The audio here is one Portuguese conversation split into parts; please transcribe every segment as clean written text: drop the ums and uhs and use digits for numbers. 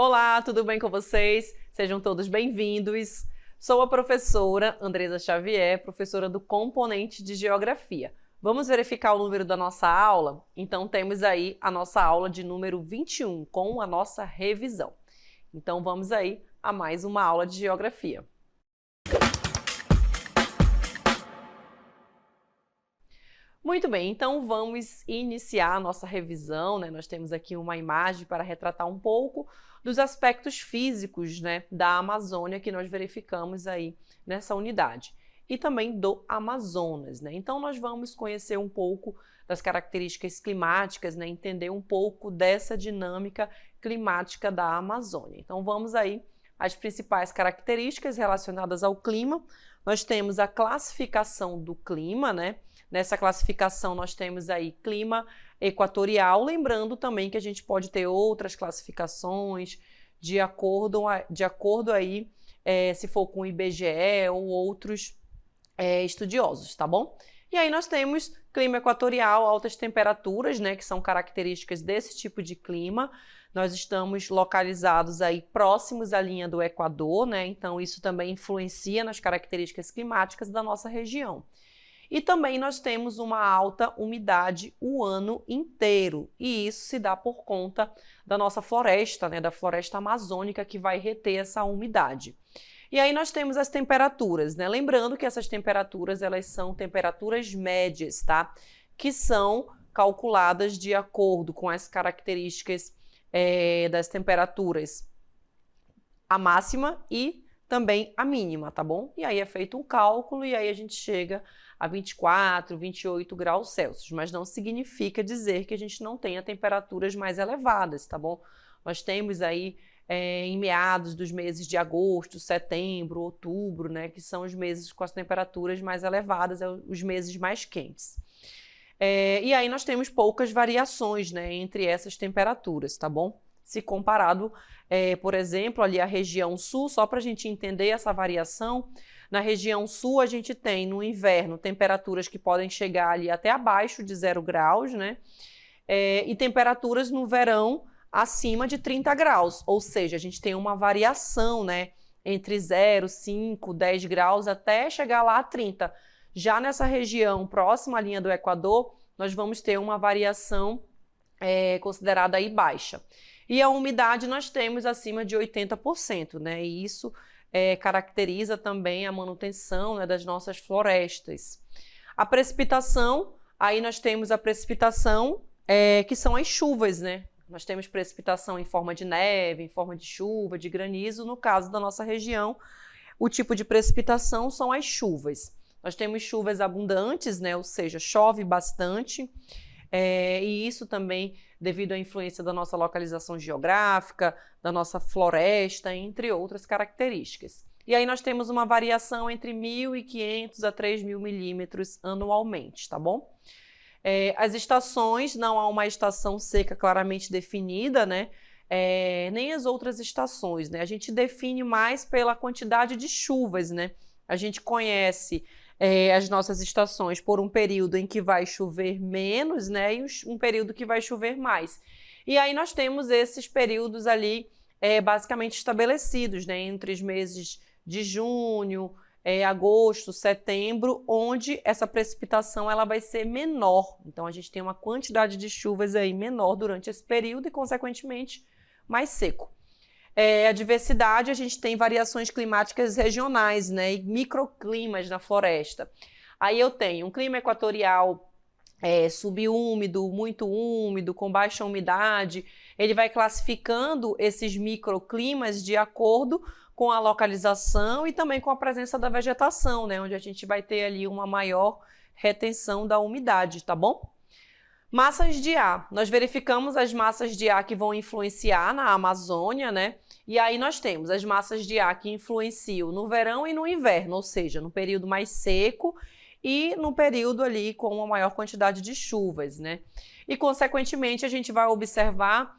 Olá, tudo bem com vocês? Sejam todos bem-vindos. Sou a professora Andresa Xavier, professora do componente de Geografia. Vamos verificar o número da nossa aula? Então, temos aí a nossa aula de número 21, com a nossa revisão. Então, vamos aí a mais uma aula de Geografia. Muito bem, então vamos iniciar a nossa revisão, né? Nós temos aqui uma imagem para retratar um pouco dos aspectos físicos, né, da Amazônia que nós verificamos aí nessa unidade. E também do Amazonas, né? Então nós vamos conhecer um pouco das características climáticas, né? Entender um pouco dessa dinâmica climática da Amazônia. Então vamos aí às principais características relacionadas ao clima. Nós temos a classificação do clima, né? Nessa classificação nós temos aí clima equatorial, lembrando também que a gente pode ter outras classificações de acordo aí, se for com o IBGE ou outros estudiosos, tá bom? E aí nós temos clima equatorial, altas temperaturas, né, que são características desse tipo de clima. Nós estamos localizados aí próximos à linha do Equador, né? Então isso também influencia nas características climáticas da nossa região. E também nós temos uma alta umidade o ano inteiro, e isso se dá por conta da nossa floresta, né, da floresta amazônica, que vai reter essa umidade. E aí nós temos as temperaturas, né? Lembrando que essas temperaturas, elas são temperaturas médias, tá? Que são calculadas de acordo com as características das temperaturas, a máxima e também a mínima, tá bom? E aí é feito um cálculo e aí a gente chega a 24, 28 graus Celsius, mas não significa dizer que a gente não tenha temperaturas mais elevadas, tá bom? Nós temos aí em meados dos meses de agosto, setembro, outubro, né, que são os meses com as temperaturas mais elevadas, os meses mais quentes. E aí nós temos poucas variações, né, entre essas temperaturas, tá bom? Se comparado, por exemplo, ali a região sul, só para a gente entender essa variação, na região sul a gente tem no inverno temperaturas que podem chegar ali até abaixo de 0 graus, né? E temperaturas no verão acima de 30 graus, ou seja, a gente tem uma variação, né, entre 0, 5, 10 graus até chegar lá a 30. Já nessa região próxima à linha do Equador, nós vamos ter uma variação considerada aí baixa. E a umidade nós temos acima de 80%, né? E isso caracteriza também a manutenção, né, das nossas florestas. A precipitação, aí nós temos a precipitação, que são as chuvas, né? Nós temos precipitação em forma de neve, em forma de chuva, de granizo. No caso da nossa região, o tipo de precipitação são as chuvas. Nós temos chuvas abundantes, né? Ou seja, chove bastante. E isso também devido à influência da nossa localização geográfica, da nossa floresta, entre outras características. E aí nós temos uma variação entre 1.500 a 3.000 milímetros anualmente, tá bom? As estações, não há uma estação seca claramente definida, né? Nem as outras estações, né? A gente define mais pela quantidade de chuvas, né? A gente conhece as nossas estações por um período em que vai chover menos, né, e um período que vai chover mais. E aí nós temos esses períodos ali basicamente estabelecidos, né, entre os meses de junho, agosto, setembro, onde essa precipitação ela vai ser menor. Então a gente tem uma quantidade de chuvas aí menor durante esse período e, consequentemente, mais seco. A diversidade, a gente tem variações climáticas regionais, né, e microclimas na floresta. Aí eu tenho um clima equatorial subúmido, muito úmido, com baixa umidade. Ele vai classificando esses microclimas de acordo com a localização e também com a presença da vegetação, né, onde a gente vai ter ali uma maior retenção da umidade, tá bom? Massas de ar. Nós verificamos as massas de ar que vão influenciar na Amazônia, né? E aí nós temos as massas de ar que influenciam no verão e no inverno, ou seja, no período mais seco e no período ali com uma maior quantidade de chuvas, né? E, consequentemente, a gente vai observar,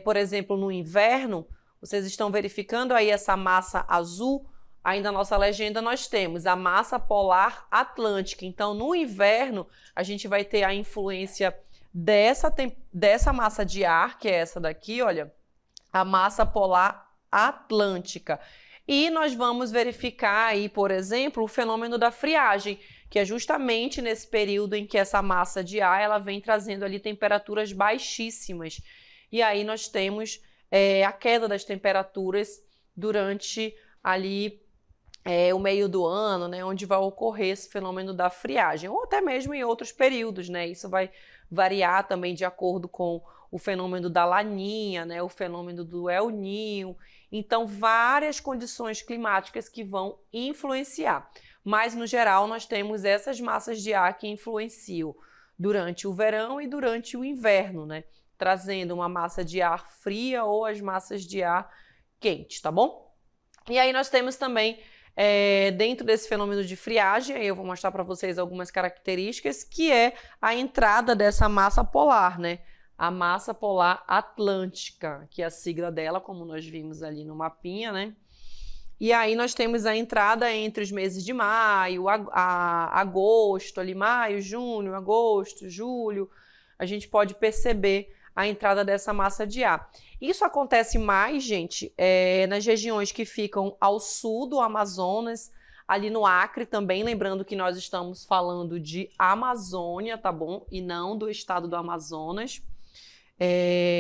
por exemplo, no inverno, vocês estão verificando aí essa massa azul. Aí na nossa legenda nós temos a massa polar atlântica. Então, no inverno, a gente vai ter a influência dessa massa de ar, que é essa daqui, olha, a massa polar atlântica. E nós vamos verificar aí, por exemplo, o fenômeno da friagem, que é justamente nesse período em que essa massa de ar ela vem trazendo ali temperaturas baixíssimas. E aí nós temos a queda das temperaturas durante ali o meio do ano, né, onde vai ocorrer esse fenômeno da friagem, ou até mesmo em outros períodos, né? Isso vai variar também de acordo com o fenômeno da Laninha, né, o fenômeno do El Niño. Então, várias condições climáticas que vão influenciar. Mas, no geral, nós temos essas massas de ar que influenciam durante o verão e durante o inverno, né? Trazendo uma massa de ar fria ou as massas de ar quente, tá bom? E aí nós temos também, dentro desse fenômeno de friagem, eu vou mostrar para vocês algumas características, que é a entrada dessa massa polar, né? A massa polar atlântica, que é a sigla dela, como nós vimos ali no mapinha, né? E aí nós temos a entrada entre os meses de maio, agosto, ali maio, junho, agosto, julho. A gente pode perceber a entrada dessa massa de ar. Isso acontece mais, gente, nas regiões que ficam ao sul do Amazonas, ali no Acre também, lembrando que nós estamos falando de Amazônia, tá bom? E não do estado do Amazonas.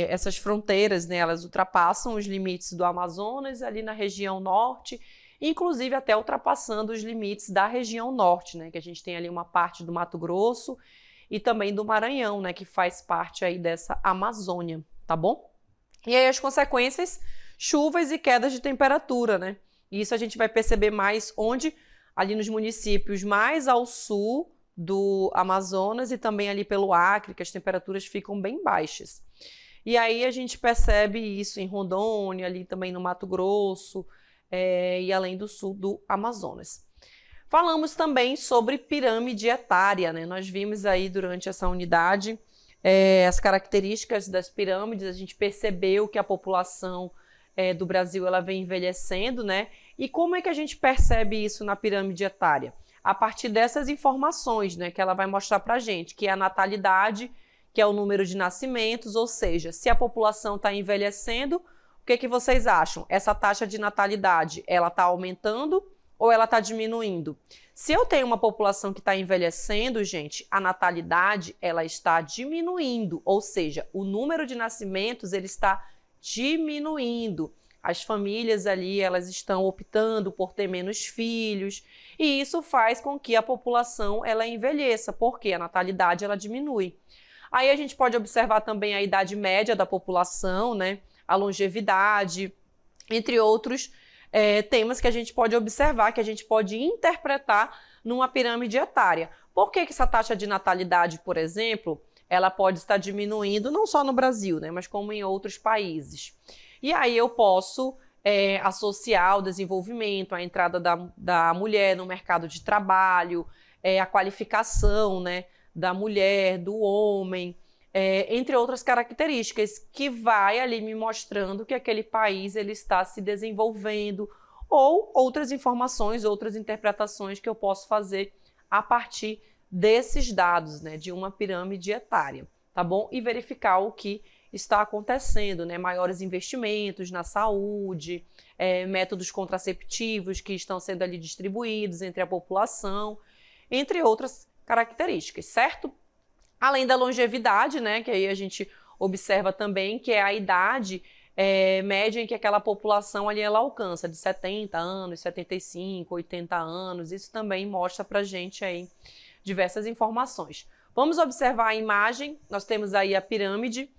Essas fronteiras, né, elas ultrapassam os limites do Amazonas ali na região norte, inclusive até ultrapassando os limites da região norte, né, que a gente tem ali uma parte do Mato Grosso e também do Maranhão, né, que faz parte aí dessa Amazônia, tá bom? E aí as consequências, chuvas e quedas de temperatura, né? E isso a gente vai perceber mais onde, ali nos municípios mais ao sul do Amazonas e também ali pelo Acre, que as temperaturas ficam bem baixas. E aí a gente percebe isso em Rondônia, ali também no Mato Grosso e além do sul do Amazonas. Falamos também sobre pirâmide etária, né? Nós vimos aí durante essa unidade as características das pirâmides, a gente percebeu que a população do Brasil ela vem envelhecendo, né? E como é que a gente percebe isso na pirâmide etária? A partir dessas informações, né, que ela vai mostrar para a gente, que é a natalidade, que é o número de nascimentos, ou seja, se a população está envelhecendo, o que vocês acham? Essa taxa de natalidade, ela está aumentando ou ela está diminuindo? Se eu tenho uma população que está envelhecendo, gente, a natalidade, ela está diminuindo, ou seja, o número de nascimentos, ele está diminuindo. As famílias ali, elas estão optando por ter menos filhos, e isso faz com que a população ela envelheça, porque a natalidade ela diminui. Aí a gente pode observar também a idade média da população, né? A longevidade, entre outros temas que a gente pode observar, que a gente pode interpretar numa pirâmide etária. Por que essa taxa de natalidade, por exemplo, ela pode estar diminuindo, não só no Brasil, né? Mas como em outros países. E aí eu posso associar o desenvolvimento, a entrada da mulher no mercado de trabalho, a qualificação, né, da mulher, do homem, entre outras características, que vai ali me mostrando que aquele país ele está se desenvolvendo, ou outras informações, outras interpretações que eu posso fazer a partir desses dados, né, de uma pirâmide etária, tá bom? E verificar o que está acontecendo, né? Maiores investimentos na saúde, métodos contraceptivos que estão sendo ali distribuídos entre a população, entre outras características, certo? Além da longevidade, né? Que aí a gente observa também que é a idade média em que aquela população ali ela alcança, de 70 anos, 75, 80 anos, isso também mostra pra gente aí diversas informações. Vamos observar a imagem, nós temos aí a pirâmide,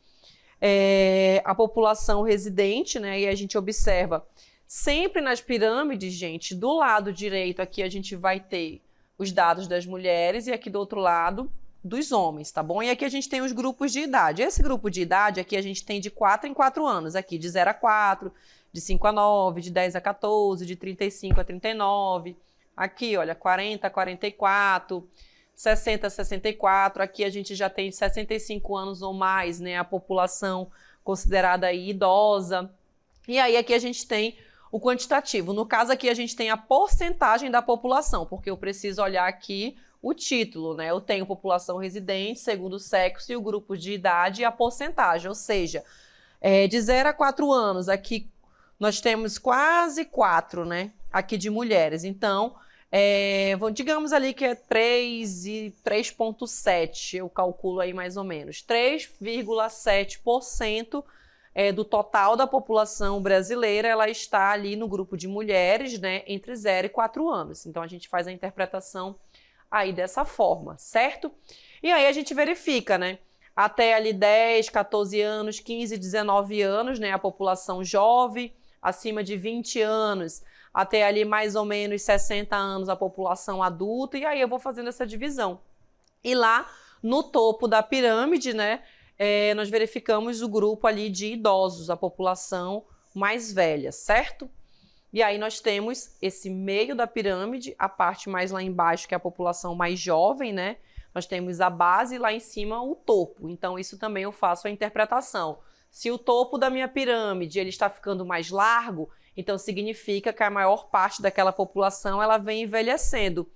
a população residente, né? E a gente observa sempre nas pirâmides, gente, do lado direito aqui a gente vai ter os dados das mulheres e aqui do outro lado dos homens, tá bom? E aqui a gente tem os grupos de idade. Esse grupo de idade aqui a gente tem de 4 em 4 anos, aqui de 0 a 4, de 5 a 9, de 10 a 14, de 35 a 39, aqui, olha, 40 a 44, 60 a 64, aqui a gente já tem 65 anos ou mais, né, a população considerada aí idosa. E aí aqui a gente tem o quantitativo. No caso aqui a gente tem a porcentagem da população, porque eu preciso olhar aqui o título, né? Eu tenho população residente, segundo o sexo e o grupo de idade e a porcentagem, ou seja, De 0 a 4 anos, aqui nós temos quase 4, né? Aqui de mulheres. Então, digamos ali que é 3 e 3,7, eu calculo aí mais ou menos. 3,7% do total da população brasileira, ela está ali no grupo de mulheres, né? Entre 0 e 4 anos. Então, a gente faz a interpretação aí dessa forma, certo? E aí a gente verifica, né? Até ali 10, 14 anos, 15, 19 anos, né? A população jovem, acima de 20 anos, até ali mais ou menos 60 anos a população adulta, e aí eu vou fazendo essa divisão. E lá no topo da pirâmide, né? Nós verificamos o grupo ali de idosos, a população mais velha, certo? E aí nós temos esse meio da pirâmide, a parte mais lá embaixo, que é a população mais jovem, né? Nós temos a base e lá em cima o topo. Então, isso também eu faço a interpretação. Se o topo da minha pirâmide ele está ficando mais largo, então significa que a maior parte daquela população ela vem envelhecendo.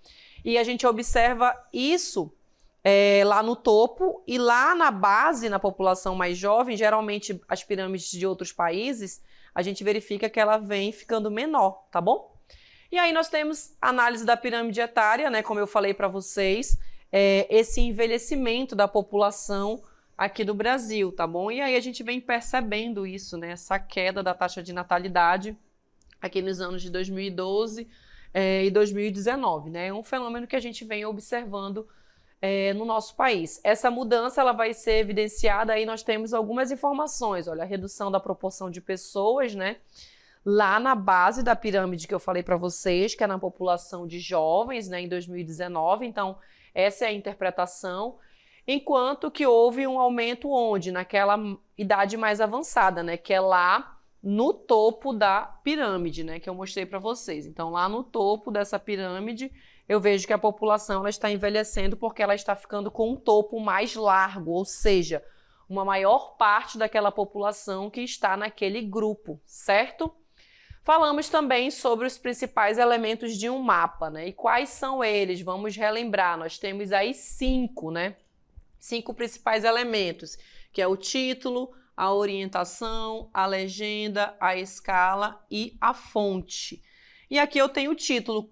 E a gente observa isso lá no topo e lá na base, na população mais jovem, geralmente as pirâmides de outros países, a gente verifica que ela vem ficando menor, tá bom? E aí nós temos a análise da pirâmide etária, né? Como eu falei para vocês, esse envelhecimento da população aqui do Brasil, tá bom? E aí a gente vem percebendo isso, né? Essa queda da taxa de natalidade aqui nos anos de 2012 e 2019, né? É um fenômeno que a gente vem observando no nosso país. Essa mudança ela vai ser evidenciada, aí nós temos algumas informações, olha, a redução da proporção de pessoas, né? Lá na base da pirâmide que eu falei para vocês, que é na população de jovens, né, em 2019, então essa é a interpretação, enquanto que houve um aumento onde? Naquela idade mais avançada, né, que é lá no topo da pirâmide, né, que eu mostrei para vocês. Então, lá no topo dessa pirâmide, eu vejo que a população ela está envelhecendo porque ela está ficando com um topo mais largo, ou seja, uma maior parte daquela população que está naquele grupo, certo? Falamos também sobre os principais elementos de um mapa, né? E quais são eles? Vamos relembrar, nós temos aí 5, né? 5 principais elementos, que é o título, a orientação, a legenda, a escala e a fonte. E aqui eu tenho o título.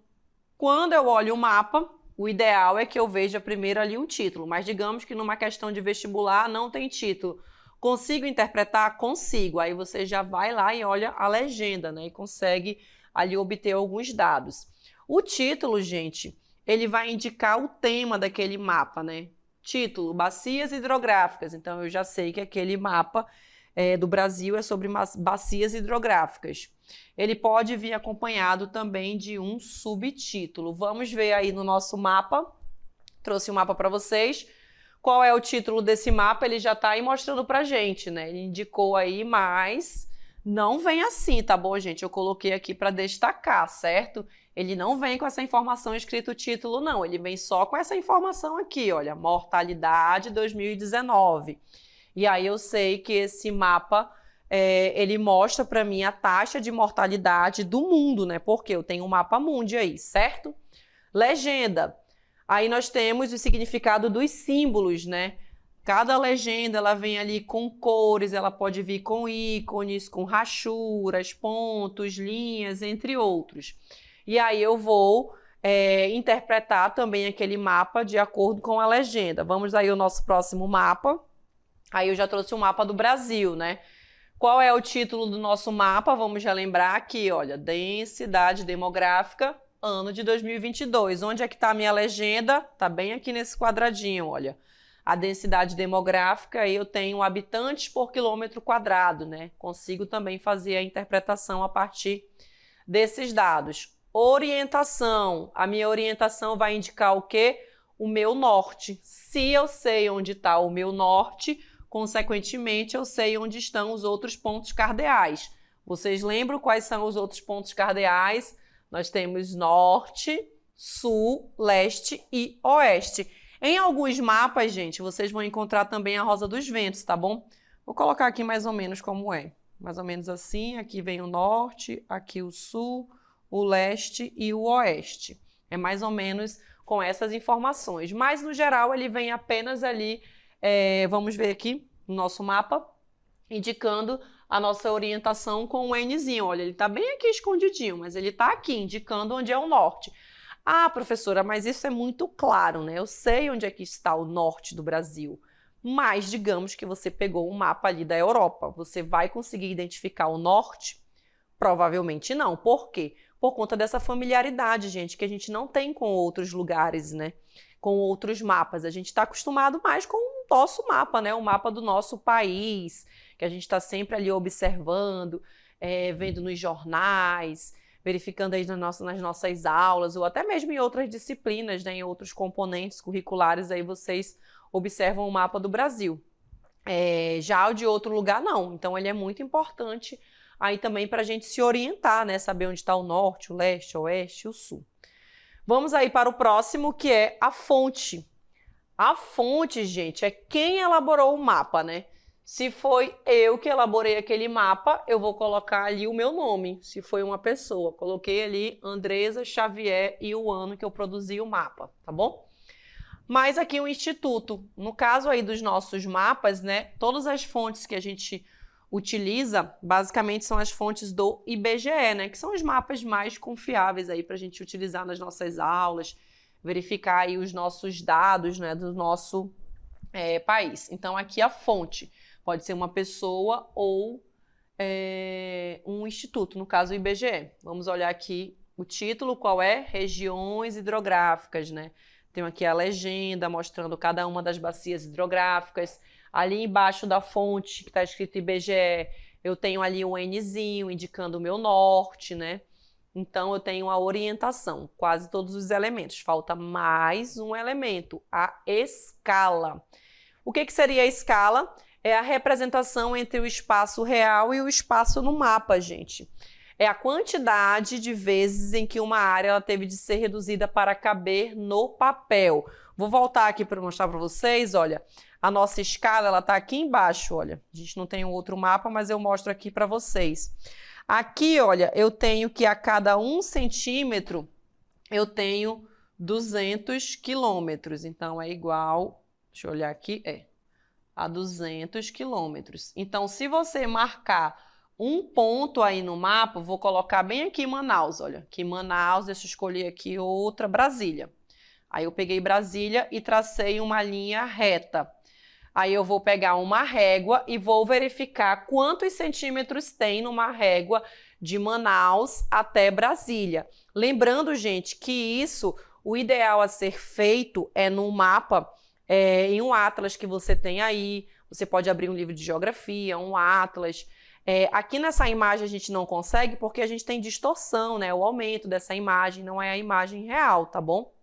Quando eu olho o mapa, o ideal é que eu veja primeiro ali um título, mas digamos que numa questão de vestibular não tem título. Consigo interpretar? Consigo. Aí você já vai lá e olha a legenda, né? E consegue ali obter alguns dados. O título, gente, ele vai indicar o tema daquele mapa, né? Título, bacias hidrográficas. Então, eu já sei que aquele mapa do Brasil é sobre bacias hidrográficas. Ele pode vir acompanhado também de um subtítulo. Vamos ver aí no nosso mapa. Trouxe um mapa para vocês. Qual é o título desse mapa? Ele já está aí mostrando pra gente, né? Ele indicou aí, mas não vem assim, tá bom, gente? Eu coloquei aqui para destacar, certo? Ele não vem com essa informação escrito título, não. Ele vem só com essa informação aqui, olha, mortalidade 2019. E aí eu sei que esse mapa, ele mostra para mim a taxa de mortalidade do mundo, né? Porque eu tenho um mapa mundi aí, certo? Legenda. Aí nós temos o significado dos símbolos, né? Cada legenda ela vem ali com cores, ela pode vir com ícones, com rachuras, pontos, linhas, entre outros. E aí eu vou interpretar também aquele mapa de acordo com a legenda. Vamos aí ao nosso próximo mapa. Aí eu já trouxe o mapa do Brasil, né? Qual é o título do nosso mapa? Vamos já lembrar aqui, olha, densidade demográfica, ano de 2022. Onde é que está a minha legenda? Está bem aqui nesse quadradinho, olha. A densidade demográfica, aí eu tenho habitantes por quilômetro quadrado, né? Consigo também fazer a interpretação a partir desses dados. Orientação. A minha orientação vai indicar o quê? O meu norte. Se eu sei onde está o meu norte, consequentemente, eu sei onde estão os outros pontos cardeais. Vocês lembram quais são os outros pontos cardeais? Nós temos norte, sul, leste e oeste. Em alguns mapas, gente, vocês vão encontrar também a rosa dos ventos, tá bom? Vou colocar aqui mais ou menos como é. Mais ou menos assim, aqui vem o norte, aqui o sul, o leste e o oeste. É mais ou menos com essas informações. Mas, no geral, ele vem apenas ali, vamos ver aqui no nosso mapa, indicando a nossa orientação com um Nzinho. Olha, ele está bem aqui escondidinho, mas ele está aqui, indicando onde é o norte. Ah, professora, mas isso é muito claro, né? Eu sei onde é que está o norte do Brasil. Mas digamos que você pegou um mapa ali da Europa. Você vai conseguir identificar o norte? Provavelmente não. Por quê? Por conta dessa familiaridade, gente, que a gente não tem com outros lugares, né? Com outros mapas. A gente está acostumado mais com o nosso mapa, né? O mapa do nosso país, que a gente está sempre ali observando, vendo nos jornais, verificando aí nas nossas aulas, ou até mesmo em outras disciplinas, né? Em outros componentes curriculares, aí vocês observam o mapa do Brasil. Já o de outro lugar, não. Então, ele é muito importante aí também para a gente se orientar, né? Saber onde está o norte, o leste, o oeste e o sul. Vamos aí para o próximo, que é a fonte. A fonte, gente, é quem elaborou o mapa, né? Se foi eu que elaborei aquele mapa, eu vou colocar ali o meu nome. Se foi uma pessoa, coloquei ali Andresa Xavier e o ano que eu produzi o mapa, tá bom? Mas aqui o instituto, no caso aí dos nossos mapas, né? Todas as fontes que a gente utiliza, basicamente são as fontes do IBGE, né? Que são os mapas mais confiáveis aí para a gente utilizar nas nossas aulas, verificar aí os nossos dados, né? Do nosso país. Então aqui a fonte pode ser uma pessoa ou um instituto, no caso o IBGE. Vamos olhar aqui o título, qual é? Regiões hidrográficas, né? Tenho aqui a legenda mostrando cada uma das bacias hidrográficas. Ali embaixo da fonte, que está escrito IBGE, eu tenho ali um Nzinho indicando o meu norte, né? Então, eu tenho a orientação, quase todos os elementos. Falta mais um elemento, a escala. O que seria a escala? É a representação entre o espaço real e o espaço no mapa, gente. É a quantidade de vezes em que uma área ela teve de ser reduzida para caber no papel. Vou voltar aqui para mostrar para vocês, olha, a nossa escala ela está aqui embaixo, olha. A gente não tem um outro mapa, mas eu mostro aqui para vocês. Aqui, olha, eu tenho que a cada 1 centímetro eu tenho 200 quilômetros. Então, é igual, deixa eu olhar aqui, a 200 quilômetros. Então, se você marcar um ponto aí no mapa, vou colocar bem aqui Manaus, olha. Aqui Manaus, deixa eu escolher aqui outra, Brasília. Aí eu peguei Brasília e tracei uma linha reta. Aí eu vou pegar uma régua e vou verificar quantos centímetros tem numa régua de Manaus até Brasília. Lembrando, gente, que isso, o ideal a ser feito é num mapa, em um atlas que você tem aí. Você pode abrir um livro de geografia, um atlas. Aqui nessa imagem a gente não consegue porque a gente tem distorção, né? O aumento dessa imagem não é a imagem real, tá bom?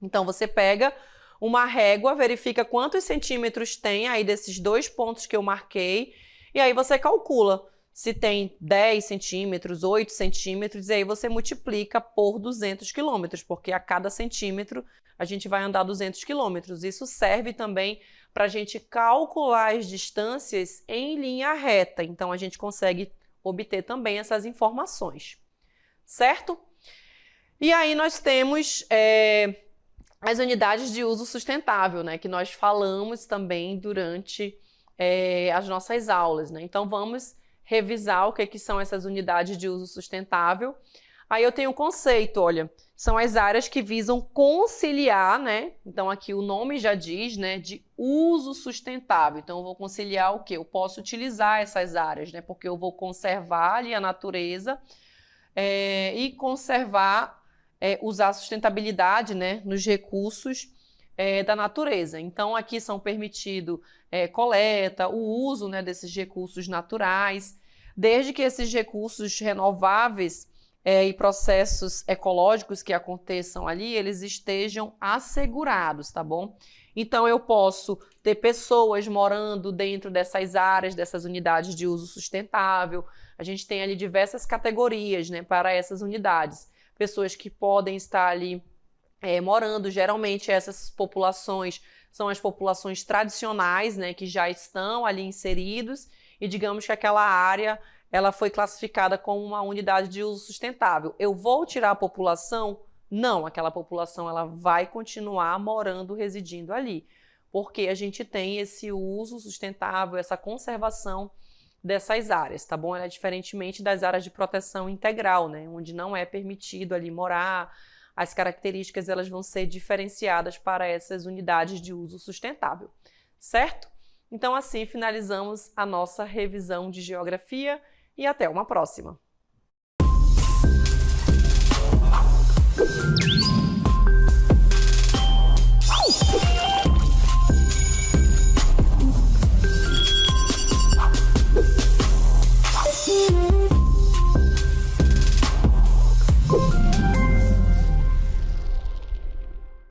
Então, você pega uma régua, verifica quantos centímetros tem aí desses 2 pontos que eu marquei, e aí você calcula se tem 10 centímetros, 8 centímetros, e aí você multiplica por 200 quilômetros, porque a cada centímetro a gente vai andar 200 quilômetros. Isso serve também para a gente calcular as distâncias em linha reta. Então, a gente consegue obter também essas informações, certo? E aí nós temos as unidades de uso sustentável, né? Que nós falamos também durante as nossas aulas, né? Então, vamos revisar o que são essas unidades de uso sustentável. Aí eu tenho um conceito, olha, são as áreas que visam conciliar, né? Então aqui o nome já diz, né, de uso sustentável. Então eu vou conciliar o quê? Eu posso utilizar essas áreas, né? Porque eu vou conservar ali a natureza e conservar, usar a sustentabilidade, né, nos recursos da natureza. Então aqui são permitido coleta, o uso, né, desses recursos naturais, desde que esses recursos renováveis e processos ecológicos que aconteçam ali, eles estejam assegurados, tá bom? Então, eu posso ter pessoas morando dentro dessas áreas, dessas unidades de uso sustentável. A gente tem ali diversas categorias, né, para essas unidades. Pessoas que podem estar ali morando, geralmente essas populações são as populações tradicionais, né, que já estão ali inseridos, e digamos que aquela área ela foi classificada como uma unidade de uso sustentável. Eu vou tirar a população? Não, aquela população ela vai continuar morando, residindo ali, porque a gente tem esse uso sustentável, essa conservação dessas áreas, tá bom? Ela é diferentemente das áreas de proteção integral, né? Onde não é permitido ali morar, as características elas vão ser diferenciadas para essas unidades de uso sustentável, certo? Então assim finalizamos a nossa revisão de geografia e até uma próxima!